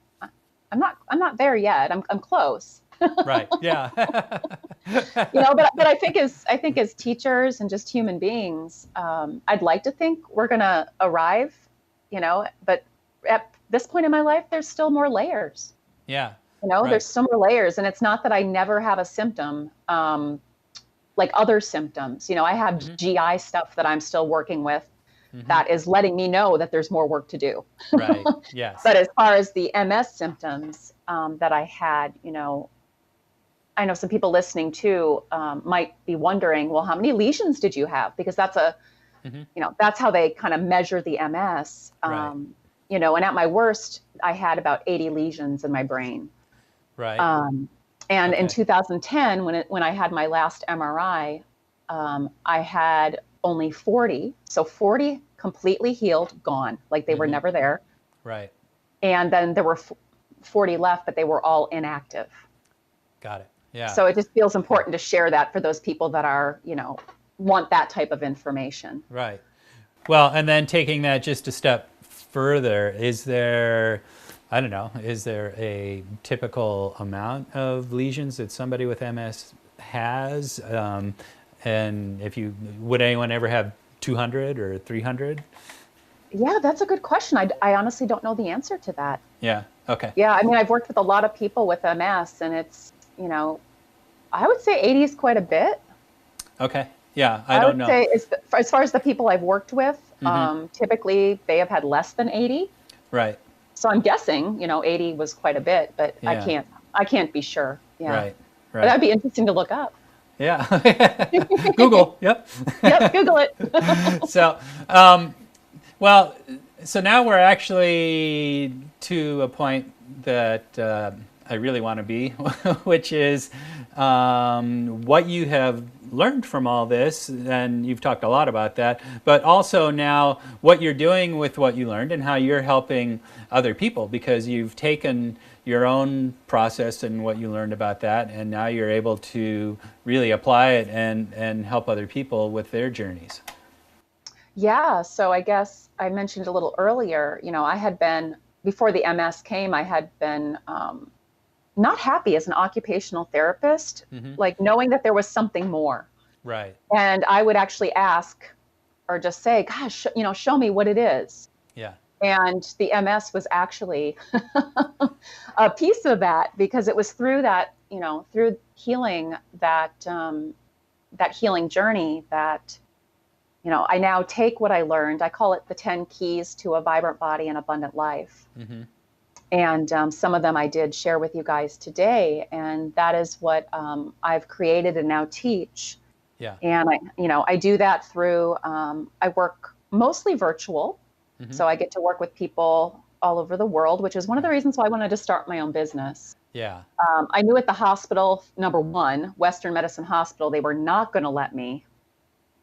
there yet. I'm close. Right. Yeah. But I think as teachers and just human beings, I'd like to think we're going to arrive. But at this point in my life, there's still more layers. Yeah. There's Right. still more layers, and it's not that I never have a symptom. Like other symptoms. I have Hmm. GI stuff that I'm still working with Hmm. that is letting me know that there's more work to do. Right. Yes. But as far as the MS symptoms that I had, I know some people listening too might be wondering, well, how many lesions did you have? Because Hmm. that's how they kind of measure the MS. Right. And at my worst, I had about 80 lesions in my brain. Right. Um, and in Okay. 2010, when I had my last MRI, I had only 40. So 40 completely healed, gone, like they were Hmm. never there. Right. And then there were 40 left, but they were all inactive. Got it. Yeah. So it just feels important to share that for those people that want that type of information. Right. Well, and then taking that just a step further, is there, I don't know, is there a typical amount of lesions that somebody with MS has? And if you, would anyone ever have 200 or 300? Yeah, that's a good question. I honestly don't know the answer to that. Yeah. Okay. Yeah, I mean, I've worked with a lot of people with MS, and it's, you know, I would say 80 is quite a bit. Okay. Yeah. I I don't would know. say, as far as the people I've worked with, typically they have had less than 80. Right. So I'm guessing, 80 was quite a bit, but Yeah. I can't be sure. Yeah. Right. But Right. that'd be interesting to look up. Yeah. Google. Yep. Yep, Google it. So, well, so now we're actually to a point that I really want to be, which is what you have learned from all this, and you've talked a lot about that, but also now what you're doing with what you learned and how you're helping other people, because you've taken your own process and what you learned about that, and now you're able to really apply it and help other people with their journeys. Yeah, so I guess I mentioned a little earlier, I had been, before the MS came, I had been not happy as an occupational therapist, like knowing that there was something more. Right. And I would actually ask or just say, gosh, show me what it is. Yeah. And the MS was actually a piece of that, because it was through that, through healing, that healing journey, that I now take what I learned. I call it the 10 keys to a vibrant body and abundant life. And some of them I did share with you guys today. And that is what I've created and now teach. Yeah. And I do that through, I work mostly virtual. So I get to work with people all over the world, which is one of the reasons why I wanted to start my own business. Yeah. I knew at the hospital, number one, Western Medicine Hospital, they were not going to let me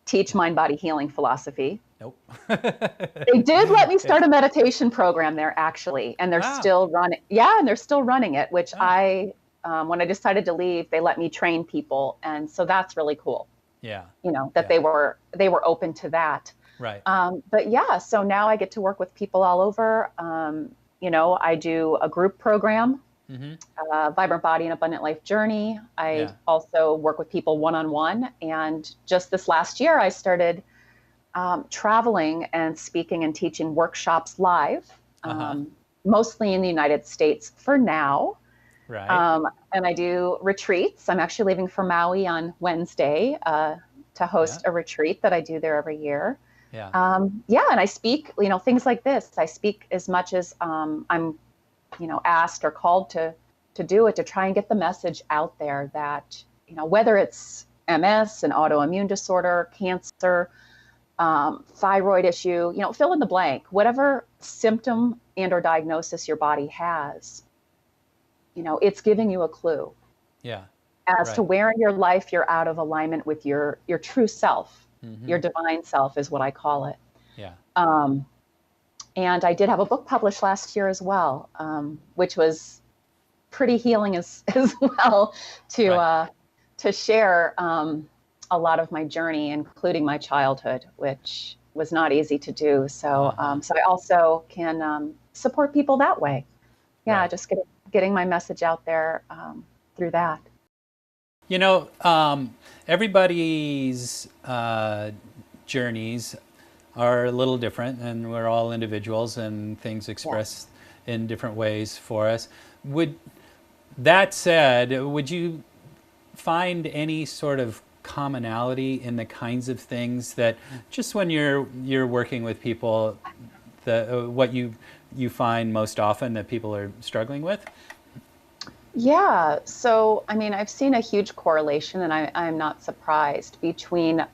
teach mind body healing philosophy. Nope. They did let me start a meditation program there, actually, and they're still running. Yeah, and they're still running it, which when I decided to leave, they let me train people, and so that's really cool. Yeah. That they were open to that. Right. But yeah, so now I get to work with people all over. I do a group program, Vibrant Body and Abundant Life Journey. I also work with people one-on-one. And just this last year, I started traveling and speaking and teaching workshops live, mostly in the United States for now. Right. And I do retreats. I'm actually leaving for Maui on Wednesday to host a retreat that I do there every year. Yeah. And I speak, things like this. I speak as much as I'm, asked or called to do it, to try and get the message out there that, whether it's MS, an autoimmune disorder, cancer, thyroid issue, fill in the blank, whatever symptom and or diagnosis your body has, it's giving you a clue. Yeah. As to where in your life you're out of alignment with your true self. Your divine self is what I call it. Yeah. And I did have a book published last year as well, which was pretty healing as well, to share a lot of my journey, including my childhood, which was not easy to do. So, so I also can support people that way. Yeah, just getting my message out there through that. Everybody's journeys are a little different, and we're all individuals, and things express in different ways for us. That said, would you find any sort of commonality in the kinds of things that, just when you're working with people, what you find most often that people are struggling with? Yeah. So, I mean, I've seen a huge correlation, and I'm not surprised, between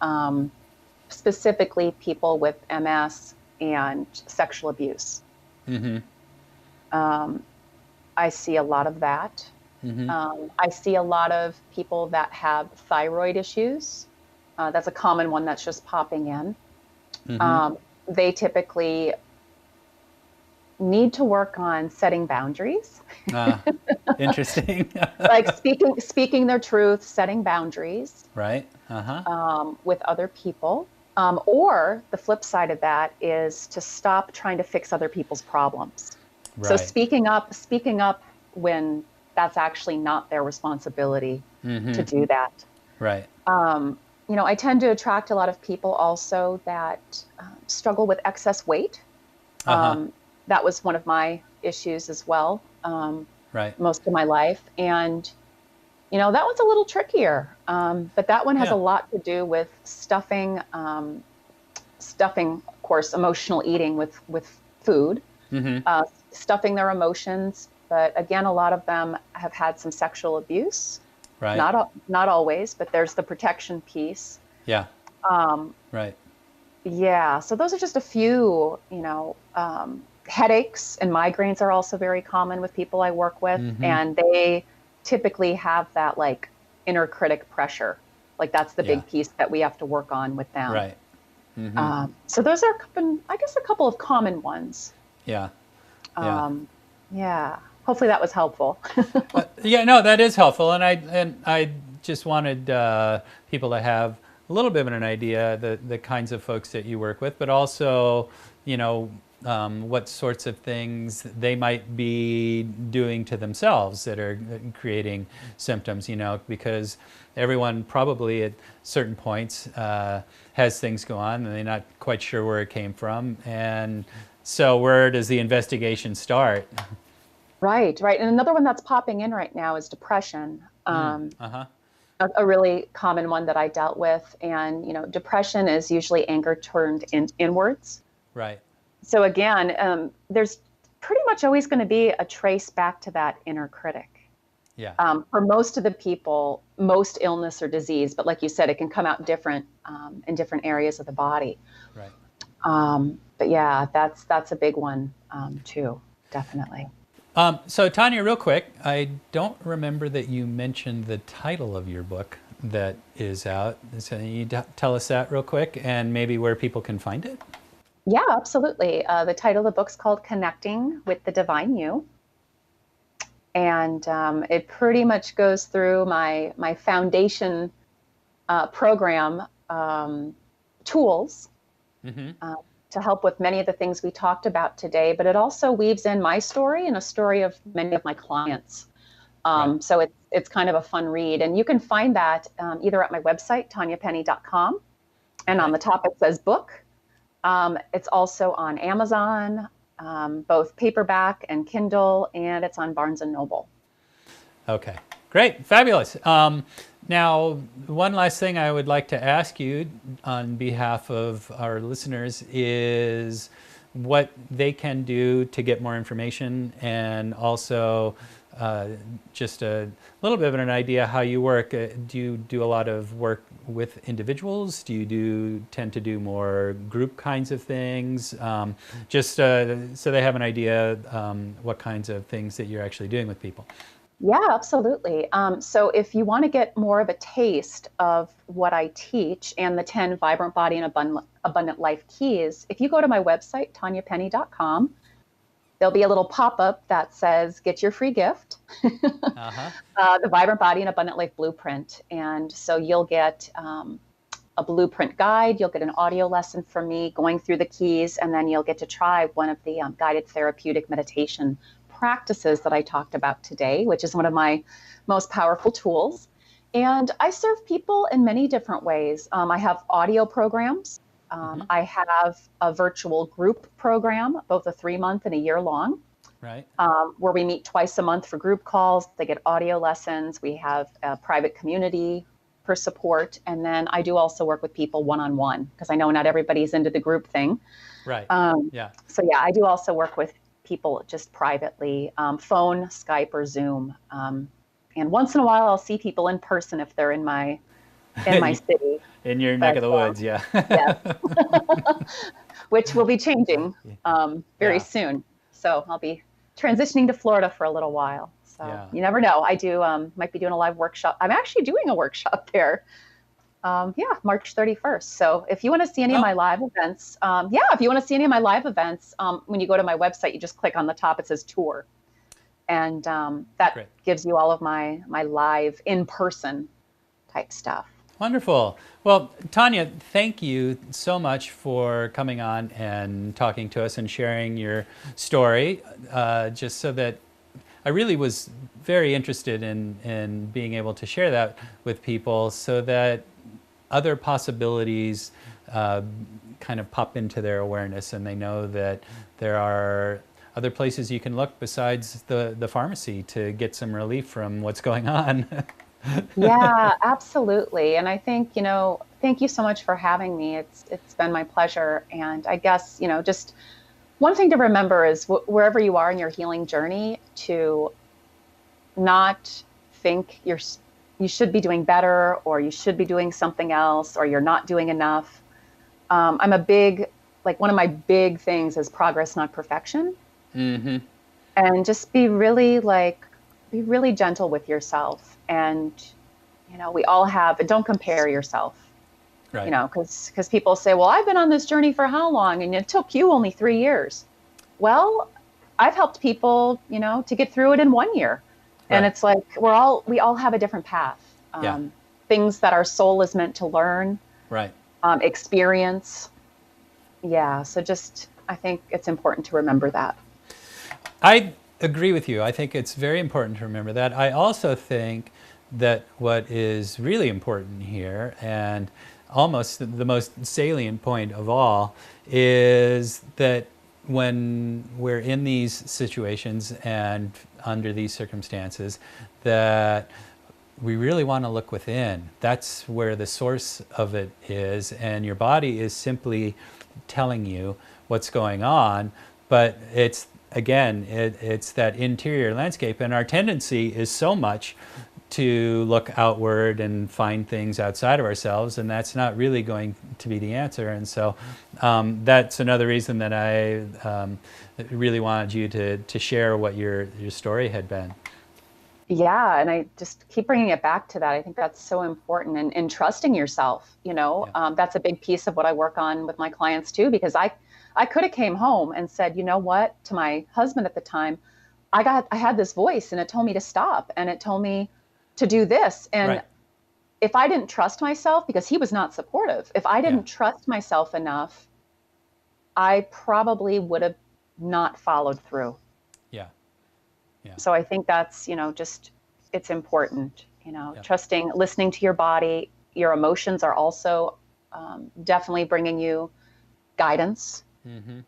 specifically people with MS and sexual abuse. I see a lot of that. I see a lot of people that have thyroid issues. That's a common one that's just popping in. They typically need to work on setting boundaries. Interesting. Like speaking their truth, setting boundaries. Right. With other people. Or the flip side of that is to stop trying to fix other people's problems. So Right. speaking up when that's actually not their responsibility to do that. Right. Um, I tend to attract a lot of people also that struggle with excess weight. Uh-huh. That was one of my issues as well, Right. most of my life. And, that one's a little trickier. But that one has a Yeah. lot to do with stuffing, of course, emotional eating with food, Mm-hmm. stuffing their emotions. But again, a lot of them have had some sexual abuse. Right. Not always, but there's the protection piece. Yeah. Um, Right. yeah, so those are just a few, headaches and migraines are also very common with people I work with, Mm-hmm. and they typically have that like inner critic pressure. Like that's the Yeah. big piece that we have to work on with them. Right. Mm-hmm. So those are, I guess, a couple of common ones. Yeah. Yeah. Um, yeah, hopefully that was helpful. Yeah, no, that is helpful, and I just wanted people to have a little bit of an idea the kinds of folks that you work with, but also, you know, what sorts of things they might be doing to themselves that are creating symptoms. You know, because everyone probably at certain points has things go on, and they're not quite sure where it came from, and so where does the investigation start? Right, right. And another one that's popping in right now is depression. Uh-huh. A really common one that I dealt with. And, depression is usually anger turned inwards. Right. So again, there's pretty much always going to be a trace back to that inner critic. Yeah. For most of the people, most illness or disease, but like you said, it can come out different in different areas of the body. Right. But yeah, that's a big one too, definitely. So Tanya, real quick, I don't remember that you mentioned the title of your book that is out. So you tell us that real quick, and maybe where people can find it. Yeah, absolutely. The title of the book's called Connecting with the Divine You. And it pretty much goes through my foundation program tools Mm-hmm. to help with many of the things we talked about today. But it also weaves in my story and a story of many of my clients. Right. So it's kind of a fun read. And you can find that either at my website, tanyapenny.com, and on Okay. the top it says book. It's also on Amazon, both paperback and Kindle, and it's on Barnes and Noble. Okay. Great. Fabulous. Now, one last thing I would like to ask you on behalf of our listeners is what they can do to get more information, and also just a little bit of an idea how you work. Do you do a lot of work with individuals? Do you tend to do more group kinds of things? Just so they have an idea what kinds of things that you're actually doing with people. Yeah, absolutely. So if you want to get more of a taste of what I teach and the 10 vibrant body and abundant life keys, if you go to my website, tanyapenny.com, there'll be a little pop-up that says, get your free gift, Uh-huh. the Vibrant Body and Abundant Life Blueprint. And so you'll get a blueprint guide, you'll get an audio lesson from me going through the keys, and then you'll get to try one of the guided therapeutic meditation practices that I talked about today, which is one of my most powerful tools. And I serve people in many different ways. I have audio programs. Mm-hmm. I have a virtual group program, both a 3-month and a year long, Right. where we meet twice a month for group calls. They get audio lessons. We have a private community for support. And then I do also work with people one-on-one, because I know not everybody's into the group thing. Right. Yeah. So yeah, I do also work with people just privately, phone, Skype, or Zoom. And once in a while, I'll see people in person if they're in my city. In your neck But of the woods, yeah. yes, which will be changing very Yeah. soon. So I'll be transitioning to Florida for a little while. So Yeah. you never know. I do might be doing a live workshop. I'm actually doing a workshop there. March 31st. So if you want to see any of my live events, if you want to see any of my live events, when you go to my website, you just click on the top, it says tour. And that Great. gives you all of my live in-person type stuff. Wonderful. Well, Tanya, thank you so much for coming on and talking to us and sharing your story. Just so that I really was very interested in being able to share that with people so that other possibilities kind of pop into their awareness and they know that there are other places you can look besides the pharmacy to get some relief from what's going on. Yeah, absolutely. And I think, thank you so much for having me. It's been my pleasure. And I guess, just one thing to remember is wherever you are in your healing journey, to not think you should be doing better, or you should be doing something else, or you're not doing enough. I'm a big, like, one of my big things is progress, not perfection. Hmm. And just be really gentle with yourself. And, we all have, and don't compare yourself, Right. because people say, well, I've been on this journey for how long? And it took you only 3 years. Well, I've helped people, to get through it in 1 year. And Right. it's like, we all have a different path. Yeah. Things that our soul is meant to learn, Right. experience. Yeah. So I think it's important to remember that. I agree with you. I think it's very important to remember that. I also think that what is really important here, and almost the most salient point of all, is that when we're in these situations and under these circumstances, that we really want to look within. That's where the source of it is, and your body is simply telling you what's going on, but it's it's that interior landscape, and our tendency is so much to look outward and find things outside of ourselves, and that's not really going to be the answer. And so that's another reason that I really wanted you to share what your story had been. Yeah, and I just keep bringing it back to that. I think that's so important, and trusting yourself. Yeah. That's a big piece of what I work on with my clients too, because I could have came home and said, you know what, to my husband at the time, I had this voice and it told me to stop and it told me to do this. And Right. if I didn't trust myself, because he was not supportive, if I Yeah. didn't trust myself enough, I probably would have not followed through. Yeah. Yeah. So I think that's, just it's important, Yeah. trusting, listening to your body. Your emotions are also definitely bringing you guidance. Hmm.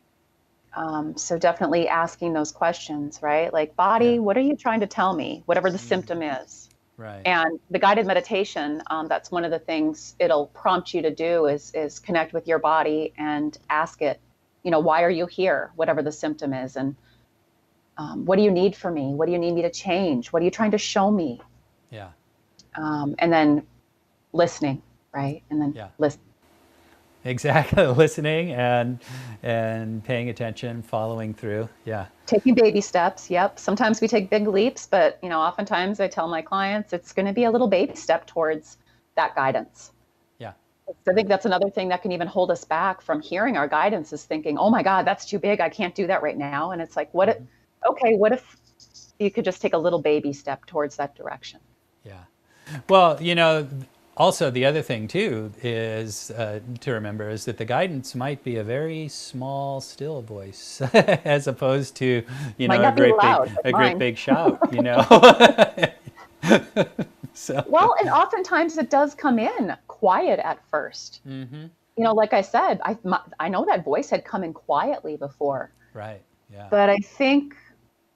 So definitely asking those questions, right? Like, Yeah. body, what are you trying to tell me? Whatever the Mm. symptom is. Right. And the guided meditation, that's one of the things it'll prompt you to do is connect with your body and ask it, why are you here? Whatever the symptom is, and what do you need from me? What do you need me to change? What are you trying to show me? Yeah. And then listening, right? And then Yeah. listen. Exactly. Listening and paying attention, following through. Yeah. Taking baby steps. Yep. Sometimes we take big leaps, but oftentimes I tell my clients it's going to be a little baby step towards that guidance. Yeah. So I think that's another thing that can even hold us back from hearing our guidance, is thinking, oh my God, that's too big. I can't do that right now. And it's like, Hmm. what if you could just take a little baby step towards that direction? Yeah. Well, also the other thing too is to remember is that the guidance might be a very small, still voice, as opposed to Might not be loud, like a great mine. big shout. So. Well, and oftentimes it does come in quiet at first. Hmm. Like I said, I know that voice had come in quietly before, Right. Yeah. but I think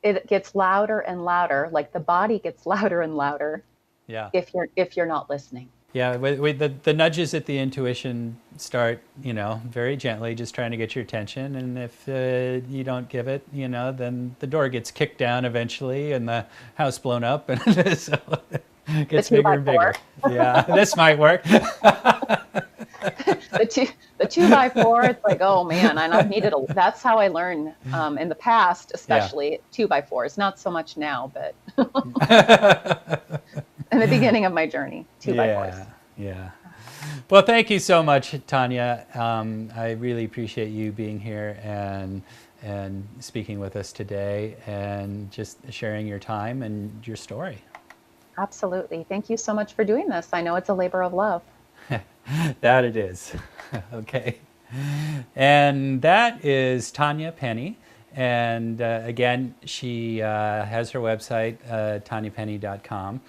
it gets louder and louder, like the body gets louder and louder Yeah. if you're not listening. Yeah, with the nudges at the intuition start, very gently, just trying to get your attention. And if you don't give it, then the door gets kicked down eventually and the house blown up. And so it gets The two bigger by and four. bigger. Yeah, this might work. The 2x4, it's like, oh man, and I've needed that's how I learn in the past, Yeah. especially 2x4s, not so much now, but in the beginning of my journey, 2x4s. Yeah, yeah. Well, thank you so much, Tanya. I really appreciate you being here and speaking with us today and just sharing your time and your story. Absolutely. Thank you so much for doing this. I know it's a labor of love. That it is. Okay. And that is Tanya Penny. And again, she has her website, tanyapenny.com.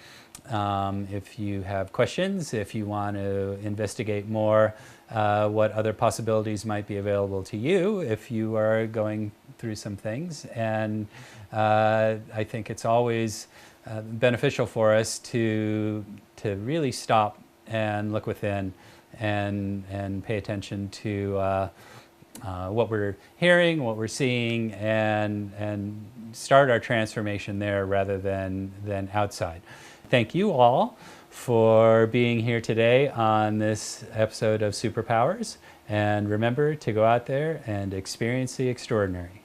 If you have questions, if you want to investigate more what other possibilities might be available to you if you are going through some things. And I think it's always beneficial for us to really stop and look within and pay attention to what we're hearing, what we're seeing, and start our transformation there rather than outside. Thank you all for being here today on this episode of Superpowers. And remember to go out there and experience the extraordinary.